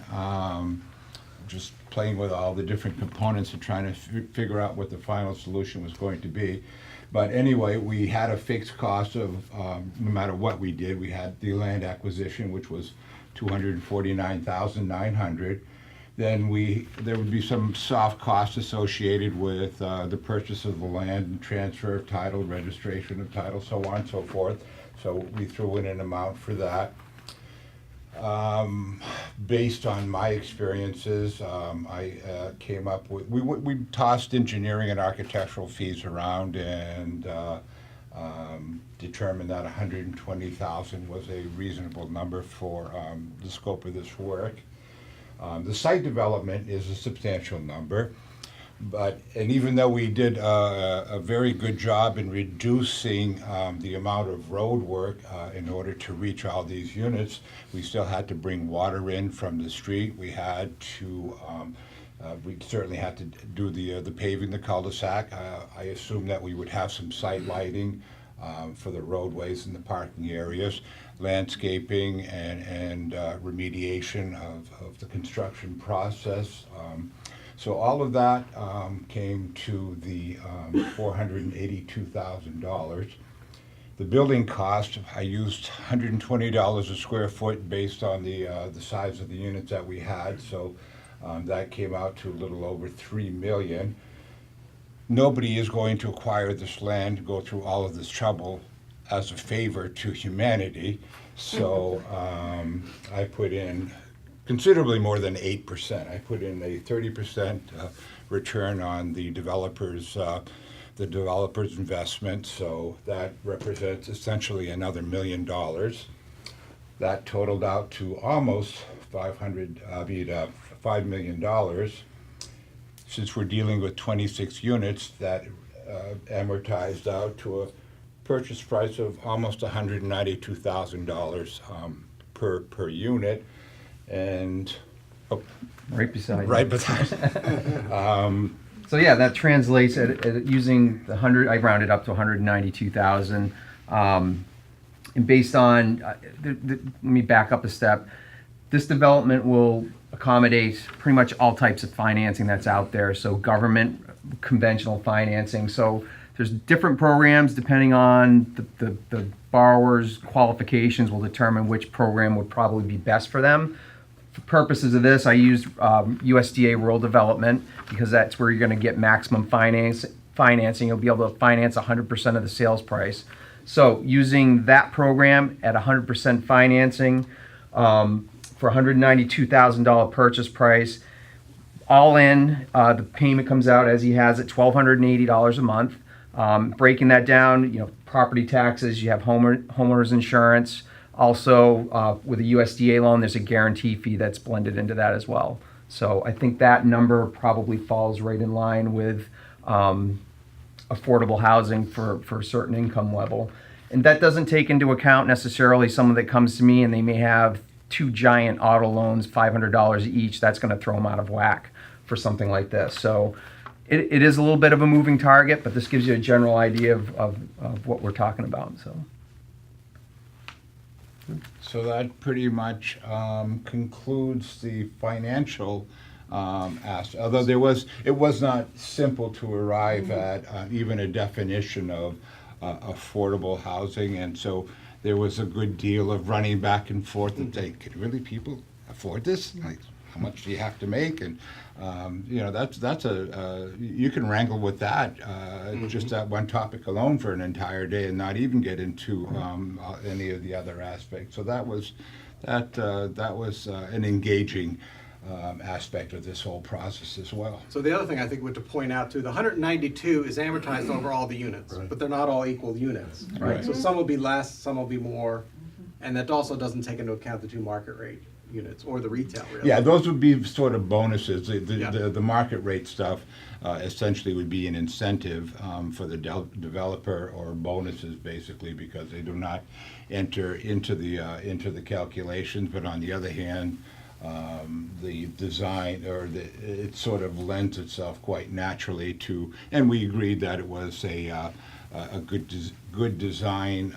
just playing with all the different components and trying to figure out what the final solution was going to be. But anyway, we had a fixed cost of, no matter what we did, we had the land acquisition, which was $249,900. Then there would be some soft costs associated with the purchase of the land and transfer of title, registration of title, so on and so forth. So we threw in an amount for that. Based on my experiences, I came up with, we tossed engineering and architectural fees around and determined that $120,000 was a reasonable number for the scope of this work. The site development is a substantial number, and even though we did a very good job in reducing the amount of road work in order to reach all these units, we still had to bring water in from the street. We had to, we certainly had to do the paving, the cul-de-sac. I assumed that we would have some site lighting. for the roadways and the parking areas, landscaping and remediation of the construction process. So all of that came to the $482,000. The building cost, I used $120 a square foot based on the size of the units that we had, so that came out to a little over $3 million. Nobody is going to acquire this land, go through all of this trouble as a favor to humanity, so I put in considerably more than 8%. I put in a 30% return on the developer's investment, so that represents essentially another $1 million. That totaled out to almost $5 million. Since we're dealing with 26 units, that amortized out to a purchase price of almost $192,000 per unit, and Right beside you. right beside. So yeah, that translates at using the 100. I rounded up to 192,000. And based on, let me back up a step. This development will accommodate pretty much all types of financing that's out there. So government, conventional financing. So there's different programs depending on the borrower's qualifications will determine which program would probably be best for them. For purposes of this, I used USDA Rural Development because that's where you're going to get maximum financing. You'll be able to finance 100% of the sales price. So using that program at 100% financing for $192,000 purchase price, all in, the payment comes out as he has it, $1,280 a month. Breaking that down, property taxes, you have homeowners insurance. Also, with a USDA loan, there's a guarantee fee that's blended into that as well. So I think that number probably falls right in line with affordable housing for a certain income level. And that doesn't take into account necessarily someone that comes to me and they may have 2 giant auto loans, $500 each. That's going to throw them out of whack for something like this. So it is a little bit of a moving target, but this gives you a general idea of what we're talking about. So that pretty much concludes the financial aspect. Although it was not simple to arrive at even a definition of affordable housing, and so there was a good deal of running back and forth and saying, "Can really people afford this? Like, how much do you have to make?" And that's you can wrangle with that just that one topic alone for an entire day and not even get into any of the other aspects. So that was an engaging aspect of this whole process as well. So the other thing I think to point out too, the 192 is amortized over all the units, but they're not all equal units. Right. So some will be less, some will be more, and that also doesn't take into account the 2 market rate units or the retail really. Yeah, those would be sort of bonuses. The market rate stuff essentially would be an incentive for the developer, or bonuses basically, because they do not enter into the calculations. But on the other hand, the design it sort of lends itself quite naturally to, and we agreed that it was a good design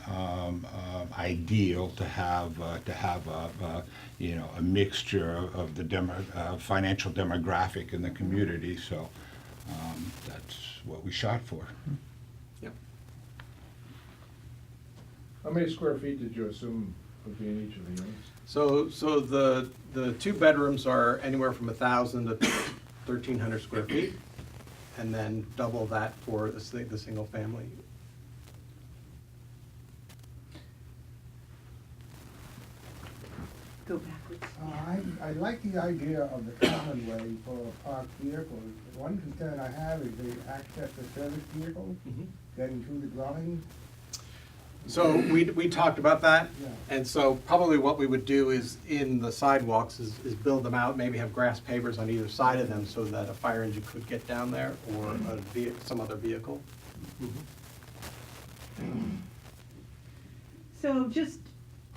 ideal to have a mixture of the financial demographic in the community. So that's what we shot for. Yep. How many square feet did you assume would be in each of the units? So the 2 bedrooms are anywhere from 1,000 to 1,300 square feet, and then double that for the single family. Go backwards. I like the idea of the common way for parked vehicles. One concern I have is the access to service vehicles, getting to the dwelling. So we talked about that, Yeah. and so probably what we would do is in the sidewalks is build them out, maybe have grass pavers on either side of them so that a fire engine could get down there, or some other vehicle. So just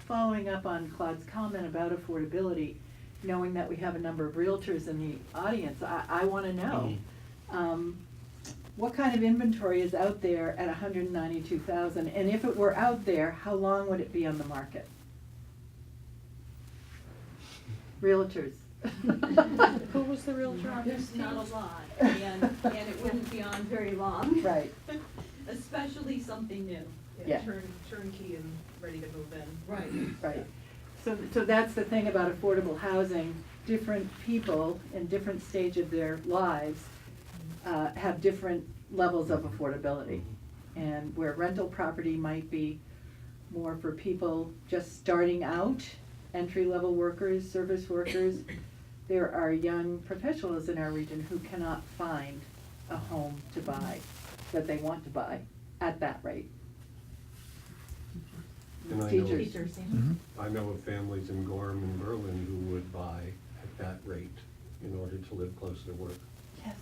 following up on Claude's comment about affordability, knowing that we have a number of realtors in the audience, I want to know, what kind of inventory is out there at 192,000? And if it were out there, how long would it be on the market? Realtors. Who was the realtor on this? There's not a lot, and it wouldn't be on very long. Right. Especially something new. Yeah. Turnkey and ready to move in. Right. Right. So that's the thing about affordable housing. Different people in different stage of their lives have different levels of affordability. And where rental property might be more for people just starting out, entry-level workers, service workers, there are young professionals in our region who cannot find a home to buy that they want to buy at that rate. And Teachers. I know of families in Gorham and Berlin who would buy at that rate in order to live closer to work. Yes.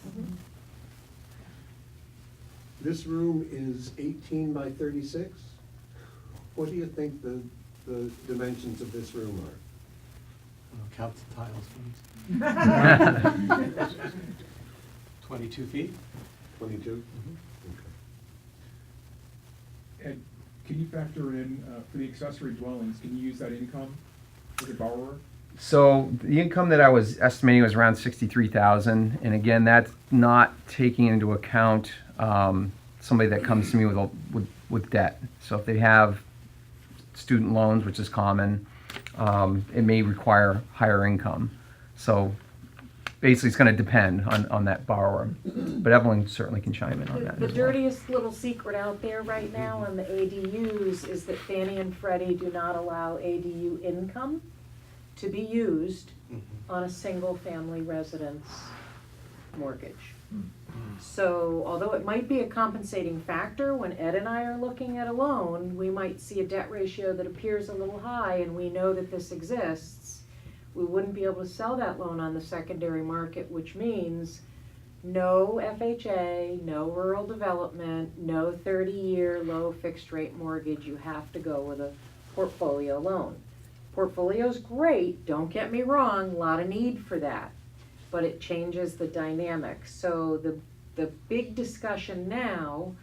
This room is 18 by 36. What do you think the dimensions of this room are? Count the tiles, please. 22 feet? 22? And can you factor in, for the accessory dwellings, can you use that income as a borrower? So the income that I was estimating was around 63,000, and again, that's not taking into account somebody that comes to me with debt. So if they have student loans, which is common, it may require higher income. So basically, it's going to depend on that borrower. But Evelyn certainly can chime in on that. The as well. dirtiest little secret out there right now on the ADUs is that Fannie and Freddie do not allow ADU income to be used on a single-family residence mortgage. So although it might be a compensating factor, when Ed and I are looking at a loan, we might see a debt ratio that appears a little high and we know that this exists. We wouldn't be able to sell that loan on the secondary market, which means no FHA, no rural development, no 30-year low fixed rate mortgage. You have to go with a portfolio loan. Portfolio's great, don't get me wrong, a lot of need for that, but it changes the dynamics. So the big discussion now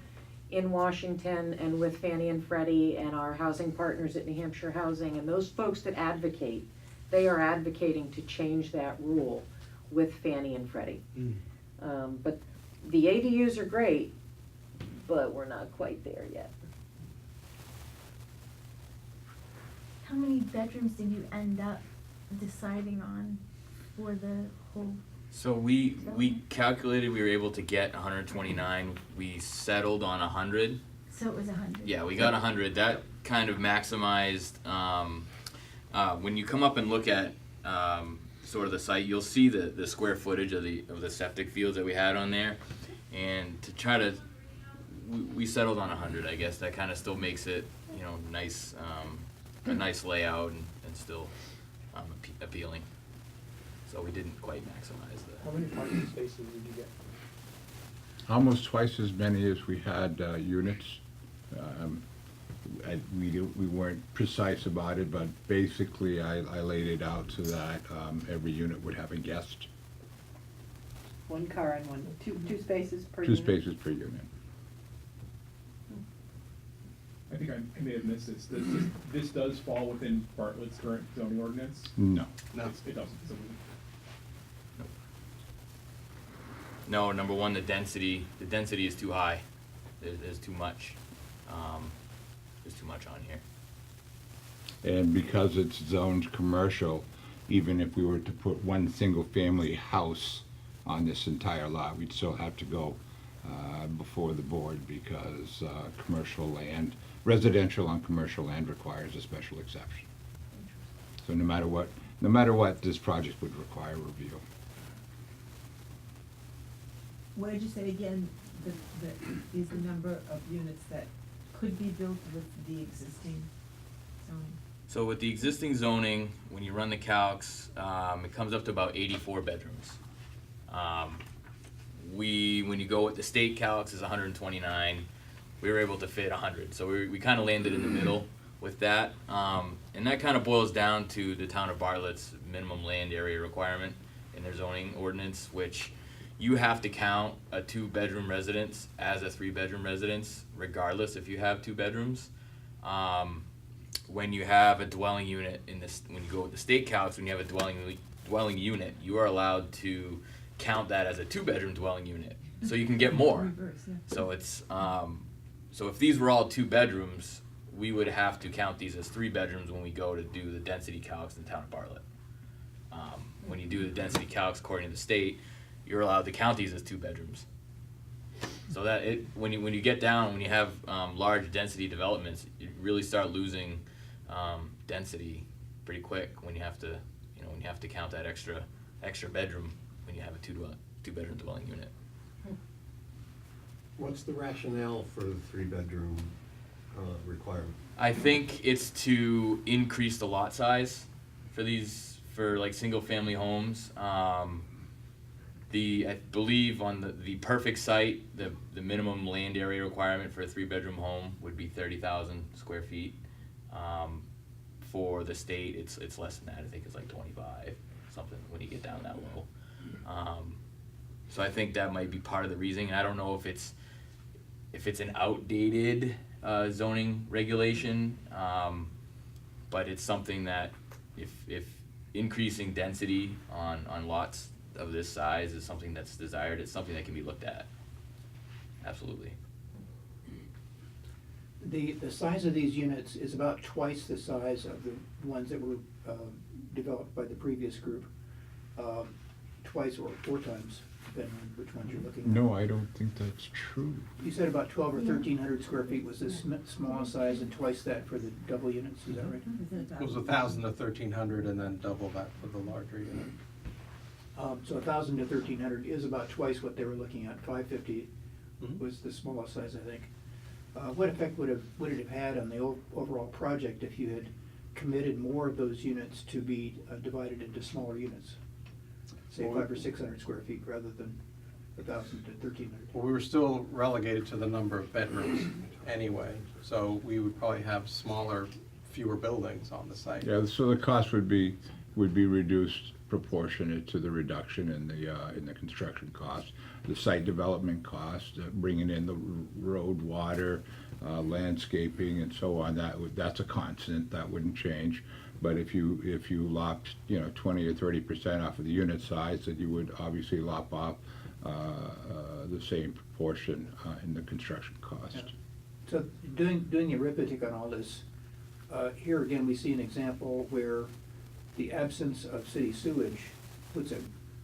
in Washington and with Fannie and Freddie and our housing partners at New Hampshire Housing and those folks that advocate, they are advocating to change that rule with Fannie and Freddie. But the ADUs are great, but we're not quite there yet. How many bedrooms did you end up deciding on for the whole? So we calculated we were able to get 129. We settled on 100. So it was 100. Yeah, we got 100. That kind of maximized. When you come up and look at sort of the site, you'll see the square footage of the septic fields that we had on there, and to try to, we settled on 100. I guess that kind of still makes it, nice, a nice layout and still appealing. So we didn't quite maximize that. How many parking spaces did you get? Almost twice as many as we had units. We weren't precise about it, but basically I laid it out so that every unit would have a guest. One car and two spaces per Two unit. spaces per unit. I think I may have missed this. This does fall within Bartlett's current zoning ordinance? No. It doesn't. So No, number one, the density is too high. There's too much. There's too much on here. And because it's zoned commercial, even if we were to put one single-family house on this entire lot, we'd still have to go before the board because residential on commercial land requires a special exception. So no matter what, this project would require review. What did you say again, is the number of units that could be built with the existing zoning? So with the existing zoning, when you run the calcs, it comes up to about 84 bedrooms. When you go with the state calcs, is 129. We were able to fit 100, so we kind of landed in the middle with that. And that kind of boils down to the town of Bartlett's minimum land area requirement in their zoning ordinance, which you have to count a 2-bedroom residence as a 3-bedroom residence, regardless if you have 2 bedrooms. When you have a dwelling unit when you go with the state calcs, when you have a dwelling unit, you are allowed to count that as a 2-bedroom dwelling unit, so you can get more. So it's so if these were all 2 bedrooms, we would have to count these as 3 bedrooms when we go to do the density calcs in the town of Bartlett. When you do the density calcs according to the state, you're allowed to count these as 2 bedrooms. So that when you get down, when you have large density developments, you really start losing density pretty quick when you have to count that extra bedroom when you have a 2-bedroom dwelling unit. What's the rationale for the 3-bedroom requirement? I think it's to increase the lot size for like single family homes. I believe on the perfect site, the minimum land area requirement for a 3-bedroom home would be 30,000 square feet. For the state, it's less than that. I think it's like 25 something when you get down that low. So I think that might be part of the reasoning. I don't know if it's an outdated zoning regulation, but it's something that if increasing density on lots of this size is something that's desired, it's something that can be looked at. Absolutely. The size of these units is about twice the size of the ones that were developed by the previous group. Twice or 4 times, depending on which ones you're looking at. No, I don't think that's true. You said about 12 or 1,300 square feet was this small size, and twice that for the double units, is that right? It was 1,000 to 1,300 and then double that for the larger unit. So 1,000 to 1,300 is about twice what they were looking at. 550 was the smallest size, I think. What effect would it have had on the overall project if you had committed more of those units to be divided into smaller units? Say 500 or 600 square feet rather than 1,000 to 1,300. Well, we were still relegated to the number of bedrooms anyway, so we would probably have fewer buildings on the site. Yeah, so the cost would be reduced proportionate to the reduction in the construction cost. The site development cost, bringing in the road, water, landscaping, and so on, that's a constant, that wouldn't change. But if you lopped 20 or 30% off of the unit size, that you would obviously lop off the same proportion in the construction cost. Yeah. So doing the arithmetic on all this, here again we see an example where the absence of city sewage puts a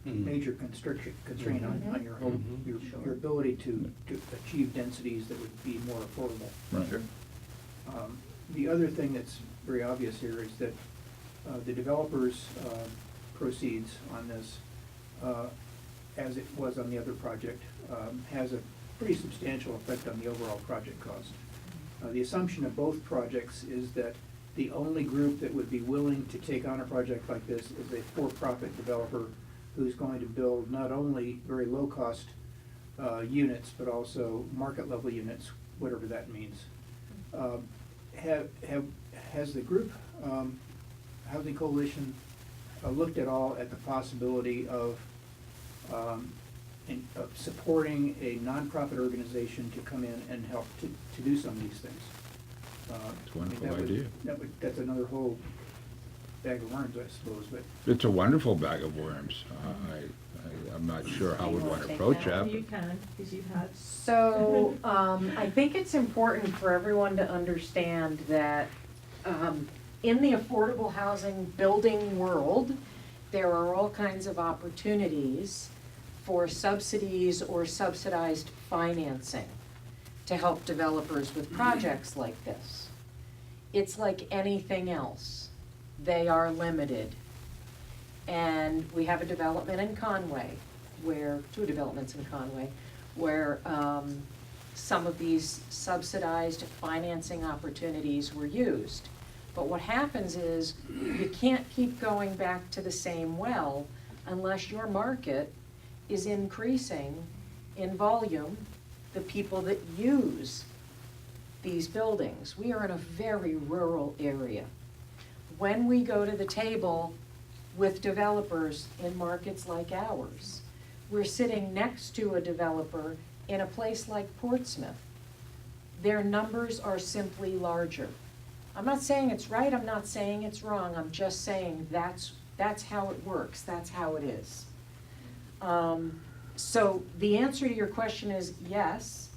major constraint on your home, your ability to achieve densities that would be more affordable. Right. Sure. The other thing that's very obvious here is that the developer's proceeds on this, as it was on the other project, has a pretty substantial effect on the overall project cost. The assumption of both projects is that the only group that would be willing to take on a project like this is a for-profit developer who's going to build not only very low-cost units, but also market-level units, whatever that means. Has the group Housing Coalition looked at all at the possibility of supporting a nonprofit organization to come in and help to do some of these things? It's a wonderful idea. That's another whole bag of worms, I suppose, but. It's a wonderful bag of worms. I'm not sure how we'd want to approach that. You can, because you've had. So, I think it's important for everyone to understand that, in the affordable housing building world, there are all kinds of opportunities for subsidies or subsidized financing to help developers with projects like this. It's like anything else. They are limited. And we have a development in Conway, two developments in Conway, where some of these subsidized financing opportunities were used. But what happens is you can't keep going back to the same well unless your market is increasing in volume, the people that use these buildings. We are in a very rural area. When we go to the table with developers in markets like ours, we're sitting next to a developer in a place like Portsmouth. Their numbers are simply larger. I'm not saying it's right, I'm not saying it's wrong, I'm just saying that's how it works, that's how it is. So the answer to your question is yes.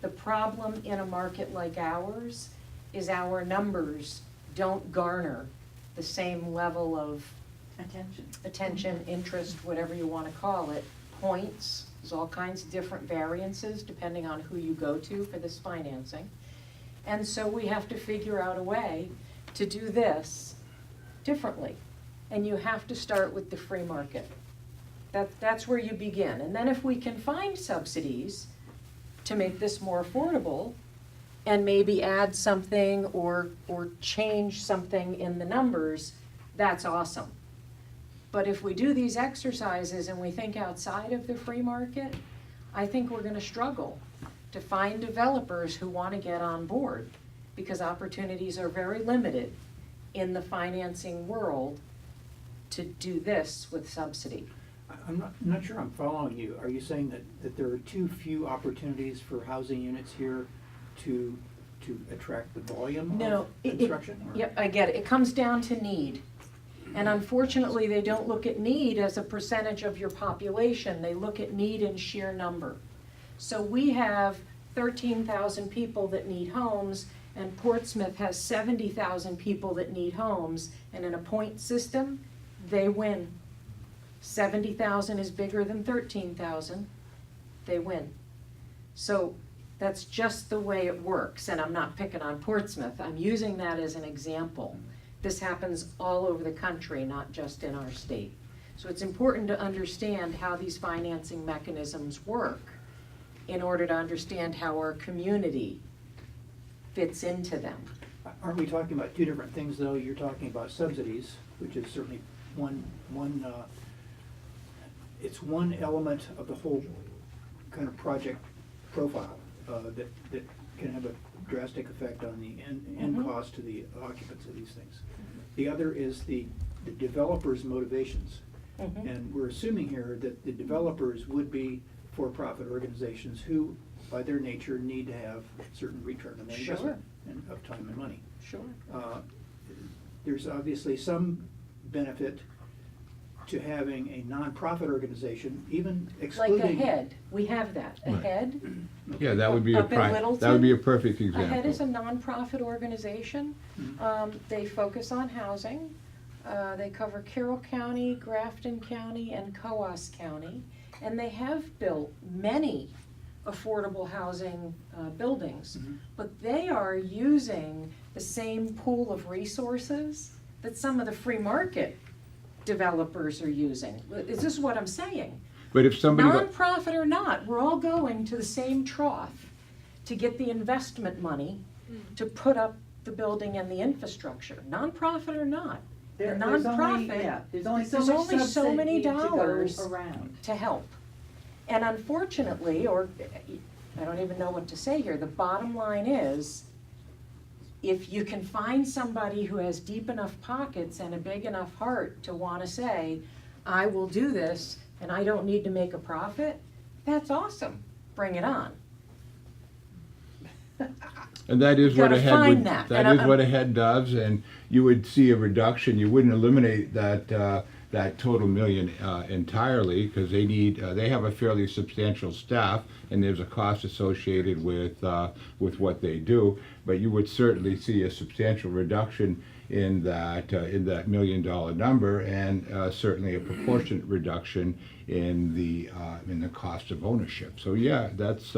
The problem in a market like ours is our numbers don't garner the same level of attention, interest, whatever you want to call it, points. There's all kinds of different variances depending on who you go to for this financing. And so we have to figure out a way to do this differently. And you have to start with the free market. That's where you begin. And then if we can find subsidies to make this more affordable and maybe add something or change something in the numbers, that's awesome. But if we do these exercises and we think outside of the free market, I think we're going to struggle to find developers who want to get on board, because opportunities are very limited in the financing world to do this with subsidy. I'm not sure I'm following you. Are you saying that there are too few opportunities for housing units here to attract the volume of construction? Yep, I get it. It comes down to need. And unfortunately, they don't look at need as a percentage of your population. They look at need in sheer number. So we have 13,000 people that need homes, and Portsmouth has 70,000 people that need homes. And in a point system, they win. 70,000 is bigger than 13,000, they win. So that's just the way it works, and I'm not picking on Portsmouth, I'm using that as an example. This happens all over the country, not just in our state. So it's important to understand how these financing mechanisms work in order to understand how our community fits into them. Aren't we talking about two different things, though? You're talking about subsidies, which is certainly it's one element of the whole kind of project profile that can have a drastic effect on the end cost to the occupants of these things. The other is the developers' motivations. And we're assuming here that the developers would be for-profit organizations who, by their nature, need to have certain return on their investment of time and money. Sure. There's obviously some benefit to having a nonprofit organization, even excluding. Like AHEAD, we have that, AHEAD. Yeah, that would be Up in Littleton, that would be a perfect example. AHEAD is a nonprofit organization. They focus on housing. They cover Carroll County, Grafton County, and Coos County. And they have built many affordable housing buildings. But they are using the same pool of resources that some of the free market developers are using. Is this what I'm saying? But if somebody Nonprofit or not, we're all going to the same trough to get the investment money to put up the building and the infrastructure. Nonprofit or not. The nonprofit, there's only so many subsidy to go dollars around. to help. And unfortunately, or I don't even know what to say here, the bottom line is, if you can find somebody who has deep enough pockets and a big enough heart to want to say, I will do this and I don't need to make a profit, that's awesome. Bring it on. And that is what AHEAD would, that. that is what AHEAD does, and you would see a reduction. You wouldn't eliminate that that total million entirely, because they need they have a fairly substantial staff, and there's a cost associated with what they do. But you would certainly see a substantial reduction in that $1 million number, and certainly a proportionate reduction in the cost of ownership. So yeah, that's.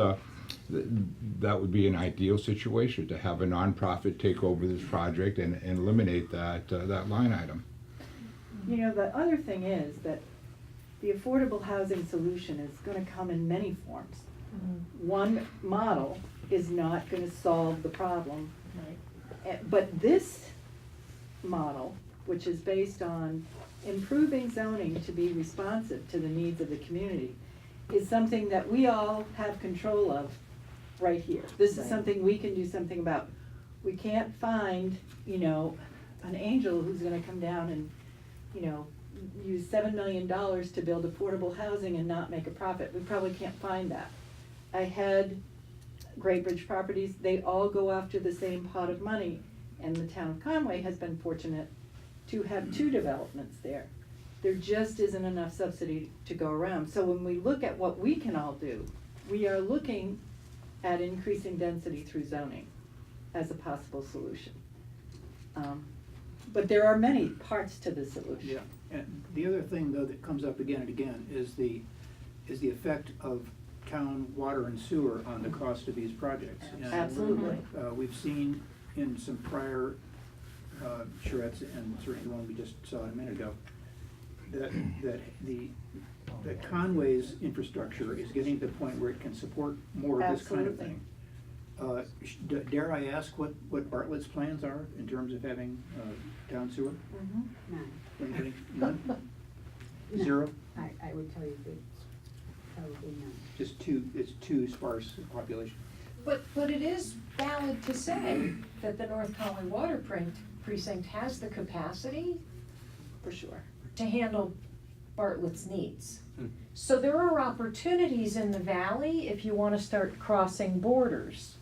That would be an ideal situation, to have a nonprofit take over this project and eliminate that line item. You know, the other thing is that the affordable housing solution is going to come in many forms. One model is not going to solve the problem, but this model, which is based on improving zoning to be responsive to the needs of the community, is something that we all have control of right here. This is something we can do something about. We can't find, an angel who's gonna come down and, use $7 million to build affordable housing and not make a profit. We probably can't find that. I had Great Bridge Properties, they all go after the same pot of money, and the town of Conway has been fortunate to have 2 developments there. There just isn't enough subsidy to go around. So when we look at what we can all do, we are looking at increasing density through zoning as a possible solution. But there are many parts to the solution. Yeah, and the other thing though that comes up again and again is the effect of town water and sewer on the cost of these projects. And, Absolutely. We've seen in some prior charrettes, and certainly the one we just saw a minute ago, that Conway's infrastructure is getting to the point where it can support more of this kind of thing. Dare I ask what Bartlett's plans are in terms of having town sewer? Anybody? None? Zero? I would tell you that it's probably none. Just it's too sparse a population. But it is valid to say that the North Conway Water Precinct has the capacity For sure. to handle Bartlett's needs. So there are opportunities in the valley if you want to start crossing borders.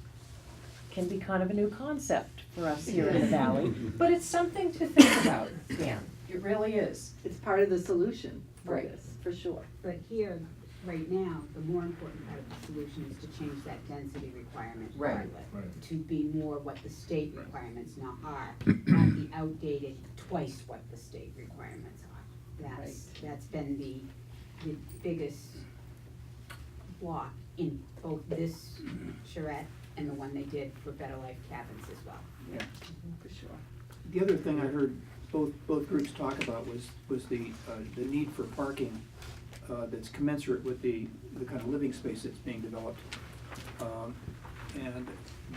Can be kind of a new concept for us here in the valley, but it's something to think about, Dan. It really is. It's part of the solution for Right. this, for sure. But here, right now, the more important part of the solution is to change that density requirement for Right. Bartlett to be more what the state requirements now are, not the outdated twice what the state requirements are. That's been the biggest block in both this charrette and the one they did for Better Life Cabins as well. Yeah. For sure. The other thing I heard both groups talk about was the need for parking that's commensurate with the kind of living space that's being developed. And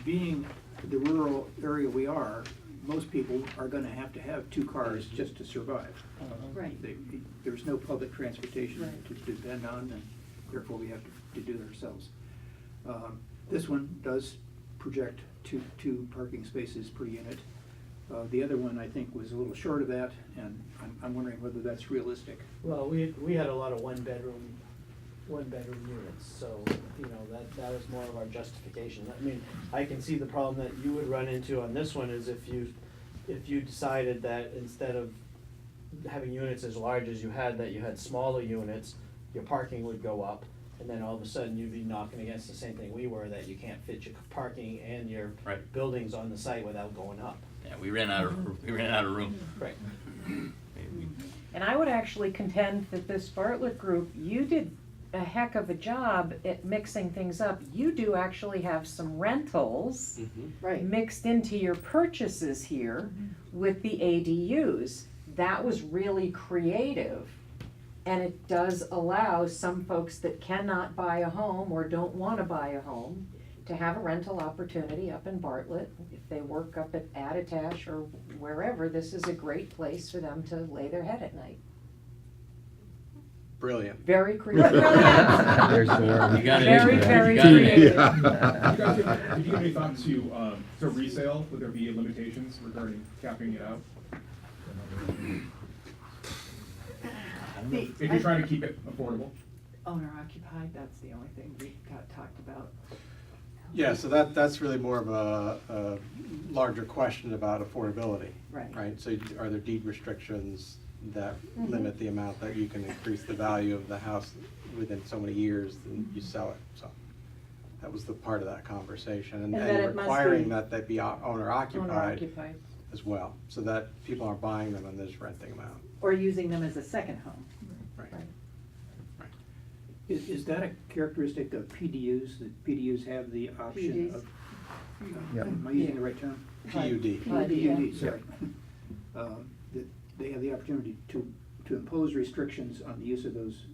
being the rural area we are, most people are gonna have to have 2 cars just to survive. Right. There's no public transportation Right. to depend on, and therefore we have to do it ourselves. This one does project two parking spaces per unit. The other one, I think, was a little short of that, and I'm wondering whether that's realistic. Well, we had a lot of one bedroom units, so, that was more of our justification. I mean, I can see the problem that you would run into on this one is if you decided that instead of having units as large as you had smaller units, your parking would go up, and then all of a sudden you'd be knocking against the same thing we were, that you can't fit your parking and your Right. buildings on the site without going up. Yeah, we ran out of room. Right. And I would actually contend that this Bartlett group, you did a heck of a job at mixing things up. You do actually have some rentals Right. mixed into your purchases here with the ADUs. That was really creative. And it does allow some folks that cannot buy a home or don't want to buy a home to have a rental opportunity up in Bartlett. If they work up at Attitash or wherever, this is a great place for them to lay their head at night. Brilliant. Very creative. There's the word. You got it. Very, You very got it. creative. Did you give any thought to resale? Would there be limitations regarding capping it out? If you're trying to keep it affordable? Owner occupied, that's the only thing we got talked about. Yeah, so that's really more of a larger question about affordability. Right. Right, so are there deed restrictions that Mhm. limit the amount that you can increase the value of the house within so many years and you sell it, so. That was the part of that conversation, And that it must requiring be that they be owner Owner occupied occupied. as well, so that people aren't buying them and they're just renting them out. Or using them as a second home. Right. Is that a characteristic of PDUs, that PDUs have the option PDs. of, Yeah. am I using the right term? PUD. PUD, sorry. That they have the opportunity to impose restrictions on the use of those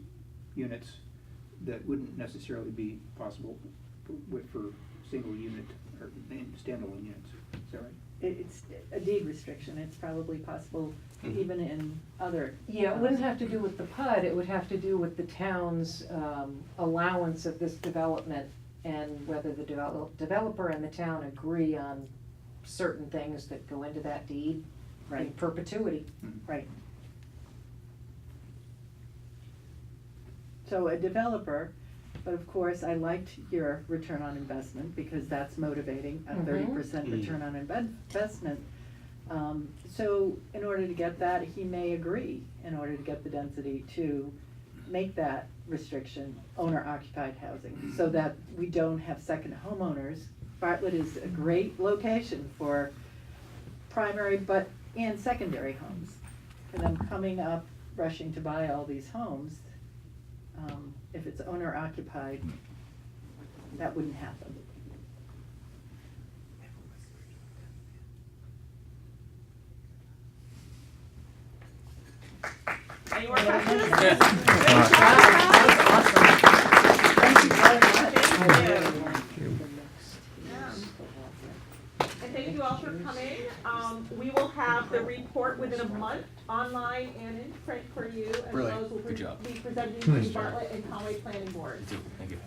units that wouldn't necessarily be possible for single unit or standalone units. Is that right? It's a deed restriction, it's probably possible Mhm. even in other. Yeah, it wouldn't have to do with the PUD, it would have to do with the town's allowance of this development and whether the developer and the town agree on certain things that go into that deed in Right. perpetuity. Right. So a developer, but of course, I liked your return on investment, because that's motivating, a 30% return on investment. So in order to get that, he may agree, in order to get the density, to make that restriction owner-occupied housing, so that we don't have second homeowners. Bartlett is a great location for primary and secondary homes, for them coming up, rushing to buy all these homes. If it's owner-occupied, that wouldn't happen. Any more questions? And thank you all for coming. We will have the report within a month, online and in print for you, as well as we'll be presenting to the Bartlett and Conway Planning Board. Thank you.